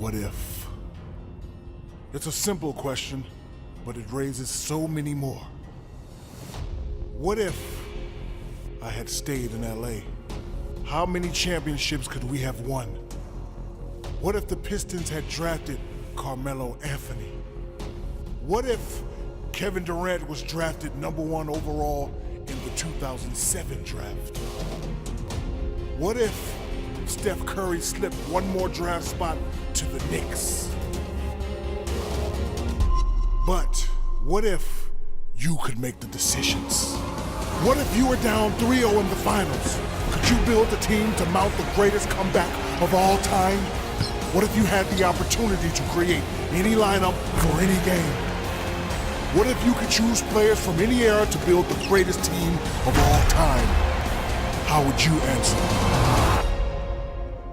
What if? It's a simple question, but it raises so many more. What if I had stayed in LA? How many championships could we have won? What if the Pistons had drafted Carmelo Anthony? What if Kevin Durant was drafted #1 overall in the 2007 draft? What if Steph Curry slipped one more draft spot to the Knicks? But what if you could make the decisions? What if you were down 3-0 in the finals? Could you build a team to mount the greatest comeback of all time? What if you had the opportunity to create any lineup for any game? What if you could choose players from any era to build the greatest team of all time? How would you answer?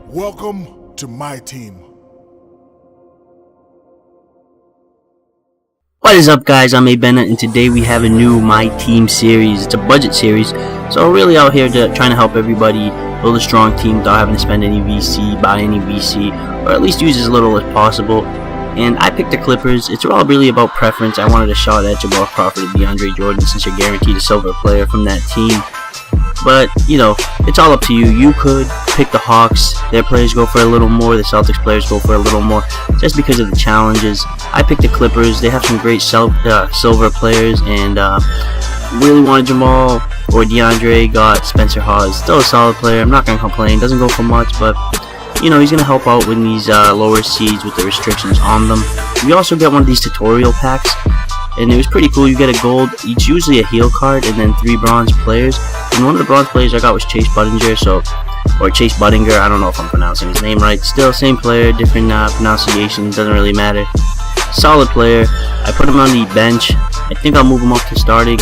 Welcome to my team. What is up, guys? I'm A. Bennett, and today we have a new My Team series. It's a budget series, so we're really out here trying to help everybody build a strong team without having to spend any VC, buy any VC, or at least use as little as possible. And I picked the Clippers. It's all really about preference. I wanted a shot at Jamal Crawford and DeAndre Jordan since you're guaranteed a silver player from that team. But, you know, it's all up to you. You could pick the Hawks. Their players go for a little more. The Celtics players go for a little more just because of the challenges. I picked the Clippers. They have some great silver players, and really wanted Jamal or DeAndre. Got Spencer Hawes. Still a solid player. I'm not going to complain. Doesn't go for much, but, you know, he's going to help out with these lower seeds with the restrictions on them. We also get one of these tutorial packs, and it was pretty cool. You get a gold. It's usually a heel card and then 3 bronze players. And one of the bronze players I got was Chase Budinger, or Chase Budinger. I don't know if I'm pronouncing his name right. Still, same player, different pronunciation. Doesn't really matter. Solid player. I put him on the bench. I think I'll move him up to starting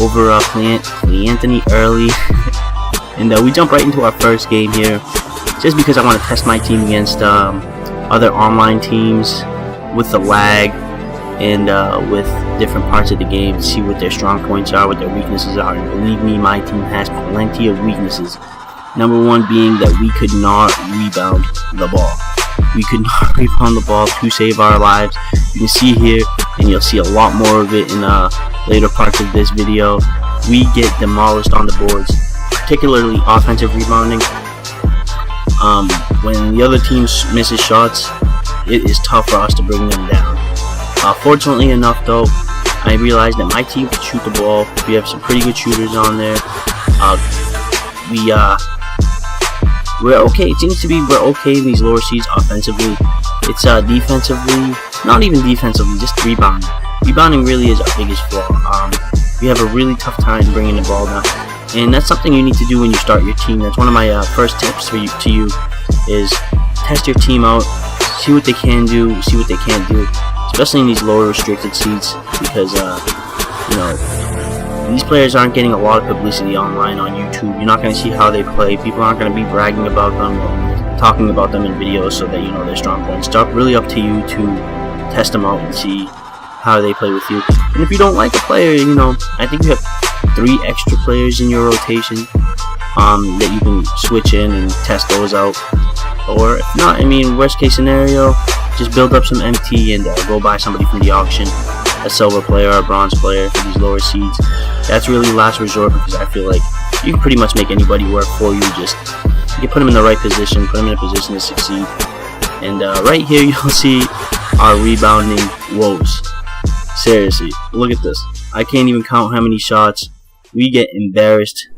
over Anthony early. And we jump right into our first game here, just because I want to test my team against other online teams with the lag and with different parts of the game, to see what their strong points are, what their weaknesses are. And believe me, my team has plenty of weaknesses. Number one being that we could not rebound the ball. We could not rebound the ball to save our lives. You can see here, and you'll see a lot more of it in later parts of this video. We get demolished on the boards, particularly offensive rebounding. When the other team misses shots, it is tough for us to bring them down. Fortunately enough, though, I realized that my team can shoot the ball. We have some pretty good shooters on there. We're okay. It seems to be we're okay in these lower seeds offensively. It's defensively, not even defensively, just rebounding. Rebounding really is our biggest flaw. We have a really tough time bringing the ball down, and that's something you need to do when you start your team. That's one of my first tips to you is test your team out, see what they can do, see what they can't do. Especially in these lower restricted seats, because you know, these players aren't getting a lot of publicity online on YouTube. You're not going to see how they play. People aren't going to be bragging about them or talking about them in videos so that you know their strong points. It's really up to you to test them out and see how they play with you. And if you don't like a player, you know, I think you have 3 extra players in your rotation that you can switch in and test those out. Or if not, I mean, worst case scenario, just build up some MT and go buy somebody from the auction, a silver player or a bronze player for these lower seeds. That's really last resort, because I feel like you can pretty much make anybody work for you. Just you put them in the right position, put them in a position to succeed. And right here you'll see our rebounding woes. Seriously, look at this. I can't even count how many shots. We get embarrassed.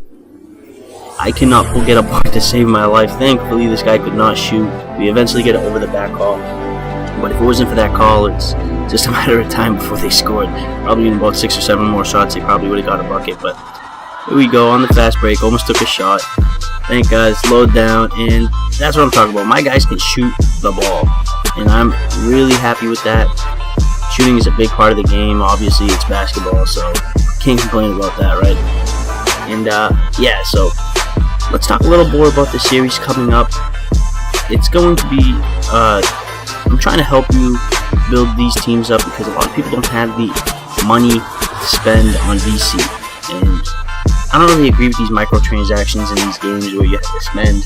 I cannot get a block to save my life. Thankfully, this guy could not shoot. We eventually get it over the back call. But if it wasn't for that call, it's just a matter of time before they scored. Probably in about 6 or 7 more shots, they probably would have got a bucket. But here we go on the fast break. Almost took a shot. Thank God, slowed down. And that's what I'm talking about. My guys can shoot the ball, and I'm really happy with that. Shooting is a big part of the game. Obviously, it's basketball, so can't complain about that, right? And yeah, so let's talk a little more about the series coming up. It's going to be I'm trying to help you build these teams up, because a lot of people don't have the money to spend on VC, and I don't really agree with these microtransactions in these games where you have to spend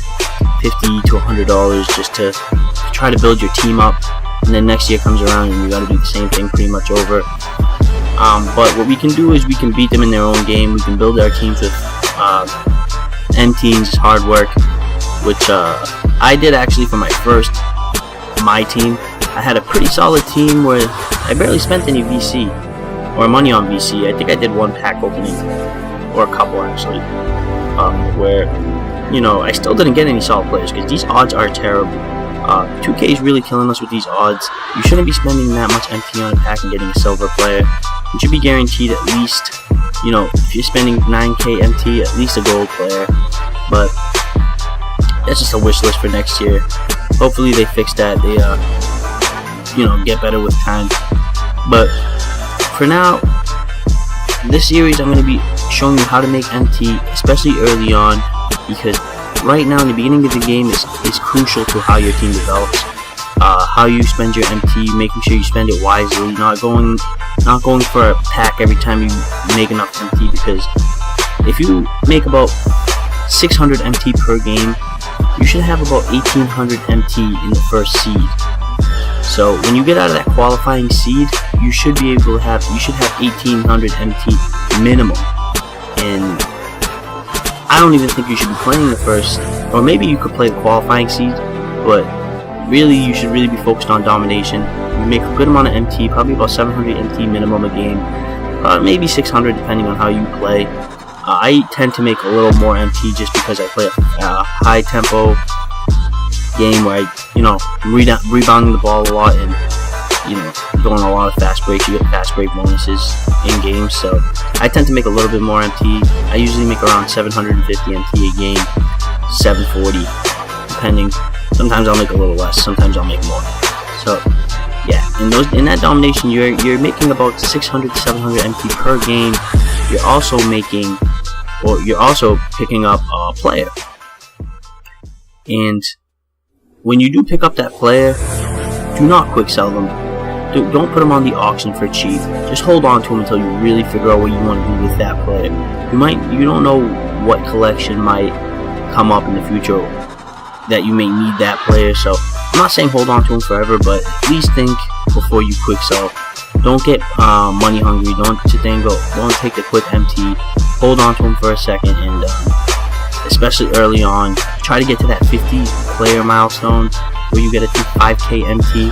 $50 to $100 just to try to build your team up, and then next year comes around and you got to do the same thing pretty much over. But what we can do is we can beat them in their own game. We can build our teams with M teams, hard work, which I did actually for my team. I had a pretty solid team where I barely spent any VC or money on VC. I think I did one pack opening, or a couple actually, where, you know, I still didn't get any solid players because these odds are terrible. 2K is really killing us with these odds. You shouldn't be spending that much MT on a pack and getting a silver player. You should be guaranteed at least, you know, if you're spending 9K MT, at least a gold player. But that's just a wish list for next year. Hopefully they fix that. They, you know, get better with time. But for now, this series I'm going to be showing you how to make MT, especially early on, because right now in the beginning of the game is crucial to how your team develops. How you spend your MT, making sure you spend it wisely, not going for a pack every time you make enough MT, because if you make about 600 MT per game, you should have about 1800 MT in the first seed. So when you get out of that qualifying seed, you should have 1800 MT minimum. And I don't even think you should be playing the first, or maybe you could play the qualifying seed, but really you should really be focused on domination. You make a good amount of MT, probably about 700 MT minimum a game, maybe 600 depending on how you play. I tend to make a little more MT just because I play a high tempo game where I, you know, rebounding the ball a lot and, you know, going a lot of fast breaks. You get fast break bonuses in games, so I tend to make a little bit more MT. I usually make around 750 MT a game, 740 depending. Sometimes I'll make a little less, sometimes I'll make more. So yeah, in that domination, you're making about 600 to 700 MT per game. You're also picking up a player, and when you do pick up that player, do not quick sell them. Don't put them on the auction for cheap. Just hold on to them until you really figure out what you want to do with that player. You don't know what collection might come up in the future that you may need that player. So I'm not saying hold on to them forever, but at least think before you quick sell. Don't get money hungry. Don't take the quick MT. Hold on to them for a second, and especially early on, try to get to that 50 player milestone where you get a 5K MT.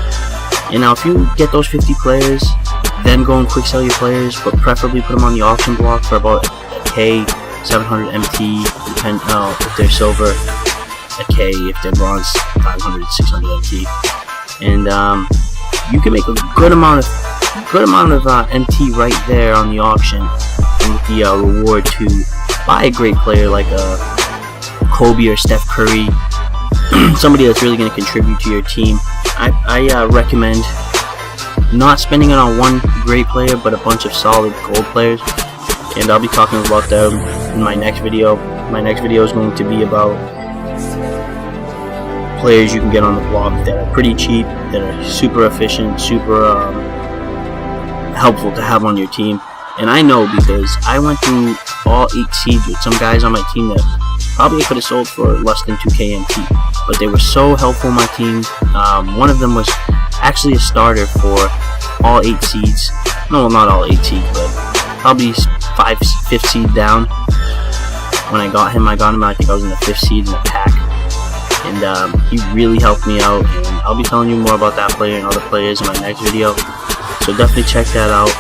And now if you get those 50 players, then go and quick sell your players, but preferably put them on the auction block for about a K, 700 MT, if they're silver, a K, if they're bronze, 500, 600 MT. And you can make a good amount of MT right there on the auction, and with the reward to buy a great player like Kobe or Steph Curry, somebody that's really going to contribute to your team. I recommend not spending it on one great player, but a bunch of solid gold players, and I'll be talking about them in my next video. My next video is going to be about players you can get on the block that are pretty cheap, that are super efficient, super helpful to have on your team. And I know because I went through all 8 seeds with some guys on my team that probably I could have sold for less than 2K MT, but they were so helpful in my team. One of them was actually a starter for all 8 seeds. No, not all 8 seeds, but probably 5th seed down. When I got him, I think I was in the 5th seed in the pack, and he really helped me out. And I'll be telling you more about that player and other players in my next video, so definitely check that out.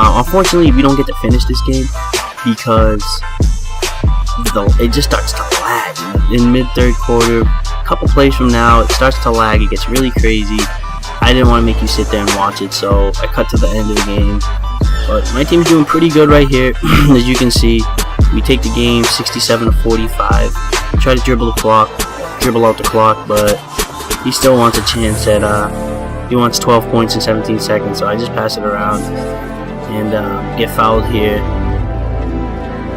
Unfortunately, we don't get to finish this game because it just starts to lag in mid-third quarter. A couple plays from now, it starts to lag. It gets really crazy. I didn't want to make you sit there and watch it, so I cut to the end of the game. But my team's doing pretty good right here. As you can see, we take the game 67 to 45. Try to dribble out the clock, but he still wants a chance at he wants 12 points in 17 seconds, so I just pass it around and get fouled here.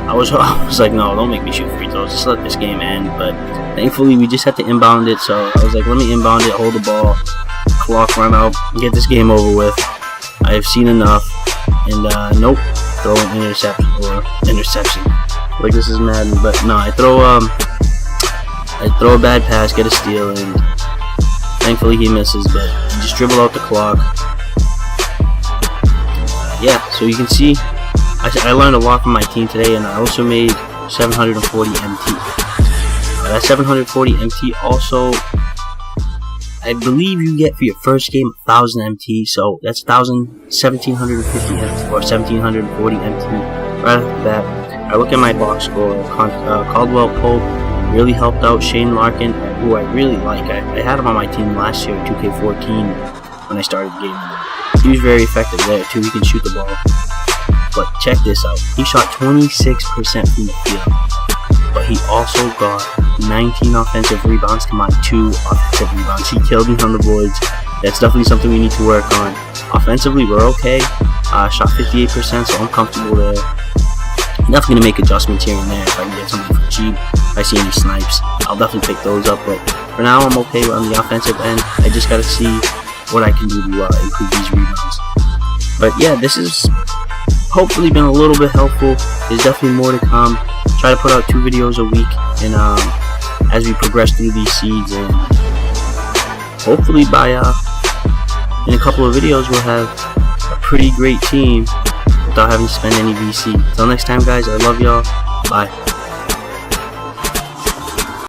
I was like, no, don't make me shoot free throws, just let this game end. But thankfully we just had to inbound it, so I was like, let me inbound it, hold the ball, clock run out, get this game over with. I've seen enough. And nope, throw an interception. Like, this is Madden, but no, I I throw a bad pass, get a steal, and thankfully he misses, but he just dribble out the clock. Yeah, so you can see I learned a lot from my team today, and I also made 740 MT. That 740 MT also, I believe you get for your first game 1000 MT, so that's 1750 MT or 1740 MT right after that. I look at my box score. Caldwell Pope really helped out. Shane Larkin, who I really like. I had him on my team last year, 2K14, when I started the game. He was very effective there too. He can shoot the ball. But check this out. He shot 26% from the field, but he also got 19 offensive rebounds to my 2 offensive rebounds. He killed me on the boards. That's definitely something we need to work on. Offensively, we're okay. Shot 58%, so I'm comfortable there. Definitely gonna make adjustments here and there if I can get something for cheap. If I see any snipes, I'll definitely pick those up. But for now, I'm okay on the offensive end. I just gotta see what I can do to improve these rebounds. But yeah, this has hopefully been a little bit helpful. There's definitely more to come. Try to put out 2 videos a week, and as we progress through these seeds, and hopefully by in a couple of videos we'll have a pretty great team without having to spend any VC. Until next time, guys, I love y'all. Bye.